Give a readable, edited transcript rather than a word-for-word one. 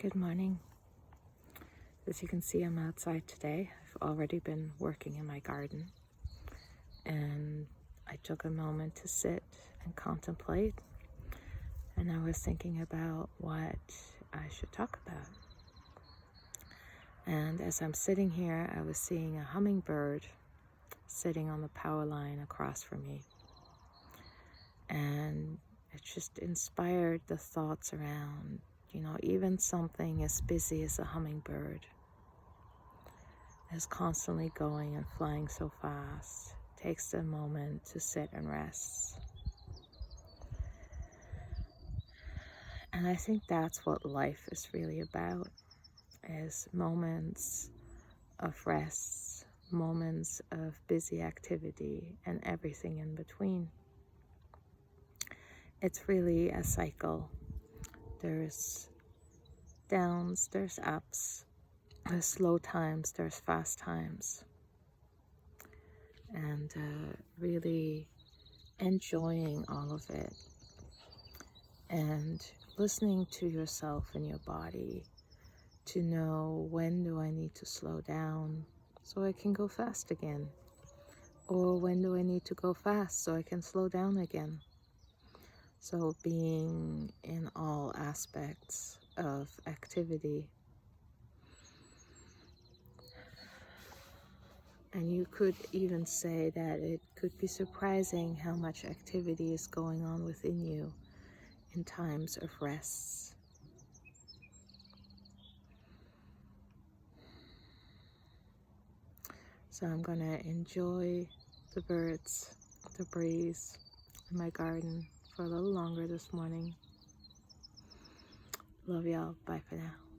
Good morning. As you can see, I'm outside today. I've already been working in my garden, and I took a moment to sit and contemplate, and I was thinking about what I should talk about. And as I'm sitting here, I was seeing a hummingbird sitting on the power line across from me, and it just inspired the thoughts around, even something as busy as a hummingbird is constantly going and flying so fast, takes a moment to sit and rest. And I think that's what life is really about, is moments of rest, moments of busy activity, and everything in between. It's really a cycle. There's downs, there's ups, there's slow times, there's fast times. And really enjoying all of it and listening to yourself and your body to know, when do I need to slow down so I can go fast again, or when do I need to go fast so I can slow down again. So being in all aspects of activity. And you could even say that it could be surprising how much activity is going on within you in times of rest. So I'm going to enjoy the birds, the breeze in my garden for a little longer this morning. Love y'all. Bye for now.